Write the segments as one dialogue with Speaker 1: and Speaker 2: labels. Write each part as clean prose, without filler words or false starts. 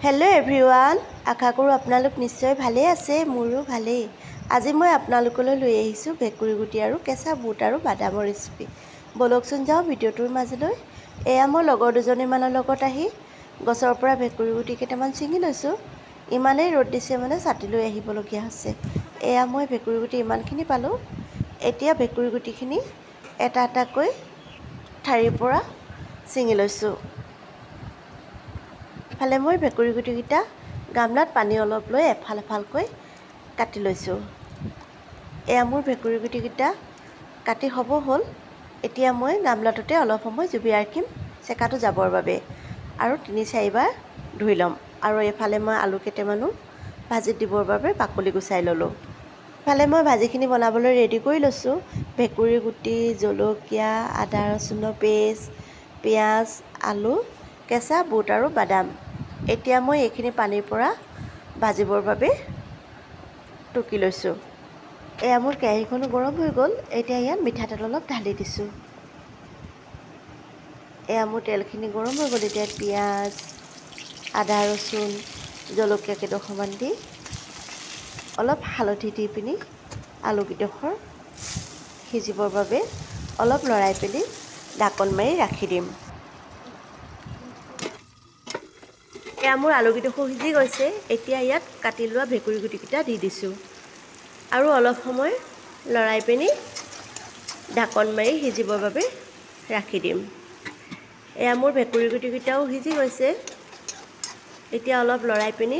Speaker 1: Hello everyone आशा करूँ आपनालोक निश्चय भाले आछे मोरो भाले। আজি मैं आपनालोकলৈ লৈ আহিছোঁ ভেকুৰী গুটি আৰু কেঁচা বুট আৰু বাদামৰ ৰেচিপি। বলকচোন যাওঁ ভিডিঅ'টোৰ মাজলৈ। এয়া মই লগৰ দুজনীমানৰ লগত আহি গছৰ পৰা ভেকুৰী গুটি কেইটামান ছিঙি লৈছোঁ। ইমানেই ৰ'দ দিছে মানে ছাতি লৈ আহিবলগীয়া হৈছে। এয়া মই ভেকুৰী গুটি ইমানখিনি পালোঁ। এতিয়া ভেকুৰী গুটিখিনি এটা এটাকৈ ঠাৰিৰ পৰা ছিঙি লৈছোঁ। ফালে মই ভেকুৰী গুটিকেইটা গামলাত পানী অলপ লৈ এফাল এফালকৈ কাটি লৈছোঁ। এয়া মোৰ ভেকুৰী গুটিকেইটা কাটি হ'ব হ'ল। এতিয়া মই গামলাটোতে অলপ সময় জুবিয়াই ৰাখিম চেকাটো যাবৰ বাবে আৰু ৩-৪বাৰ ধুই ল'ম। আৰু এফালে মই আলু কেইটামানো ভাজিত দিবৰ বাবে বাকলি গুচাই ল'লোঁ। ফালে মই ভাজিখিনি বনাবলৈ ৰেডি কৰি লৈছোঁ। ভেকুৰী গুটি, জলকীয়া, আদা ৰচুনৰ পেষ্ট, পিঁয়াজ, আলু, কেঁচা বুট আৰু বাদাম। এতিয়া মই এইখিনি পানীৰ পৰা ভাজিবৰ বাবে টুকি লৈছোঁ। এয়া মোৰ কেৰাহীখনো গৰম হৈ গ'ল। এতিয়া ইয়াত মিঠাতেল অলপ ঢালি দিছোঁ। এয়া মোৰ তেলখিনি গৰম হৈ গ'ল। এতিয়া পিঁয়াজ, আদা ৰচুন, জলকীয়া কেইডোখৰমান দি অলপ হালধি দি পিনি আলুকেইডোখৰ সিজিবৰ বাবে অলপ লৰাই পিনি ঢাকন মাৰি ৰাখি দিম। এয়া মোৰ আলুকেইডোখৰ সিজি গৈছে। এতিয়া ইয়াত কাটি লোৱা ভেকুৰী গুটিকেইটা দি দিছোঁ আৰু অলপ সময় লৰাই পিনি ঢাকন মাৰি সিজিবৰ বাবে ৰাখি দিম। এয়া মোৰ ভেকুৰী গুটিকেইটাও সিজি গৈছে। এতিয়া অলপ লৰাই পিনি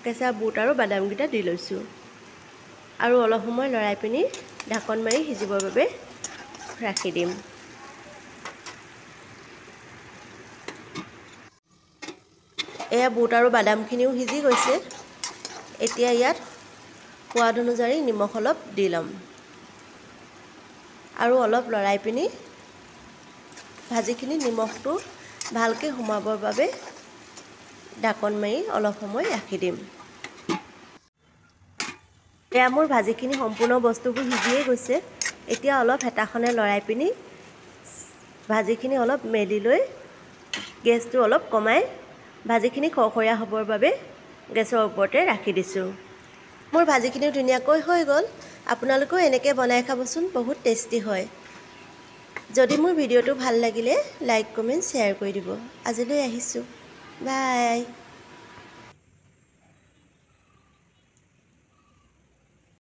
Speaker 1: কেঁচা বুট আৰু বাদামকেইটা দি লৈছোঁ আৰু অলপ সময় লৰাই পিনি ঢাকন মাৰি সিজিবৰ বাবে ৰাখি দিম। এয়া বুট আৰু বাদামখিনিও সিজি গৈছে। এতিয়া ইয়াত সোৱাদ অনুযায়ী নিমখ অলপ দি ল'ম আৰু অলপ লৰাই পিনি ভাজিখিনি নিমখটো ভালকৈ সোমাবৰ বাবে ঢাকন মাৰি অলপ সময় ৰাখি দিম। এয়া মোৰ ভাজিখিনি সম্পূৰ্ণ বস্তুবোৰ সিজিয়ে গৈছে। এতিয়া অলপ হেতাখনে লৰাই পিনি ভাজিখিনি অলপ মেলি লৈ গেছটো অলপ কমাই ভাজিখিনি খৰখৰীয়া হ'বৰ বাবে গেছৰ ওপৰতে ৰাখি দিছোঁ। মোৰ ভাজিখিনিও ধুনীয়াকৈ হৈ গ'ল। আপোনালোকেও এনেকৈ বনাই খাবচোন, বহুত টেষ্টি হয়। যদি মোৰ ভিডিঅ'টো ভাল লাগিলে লাইক, কমেণ্ট, শ্বেয়াৰ কৰি দিব। আজিলৈ আহিছোঁ। বাই।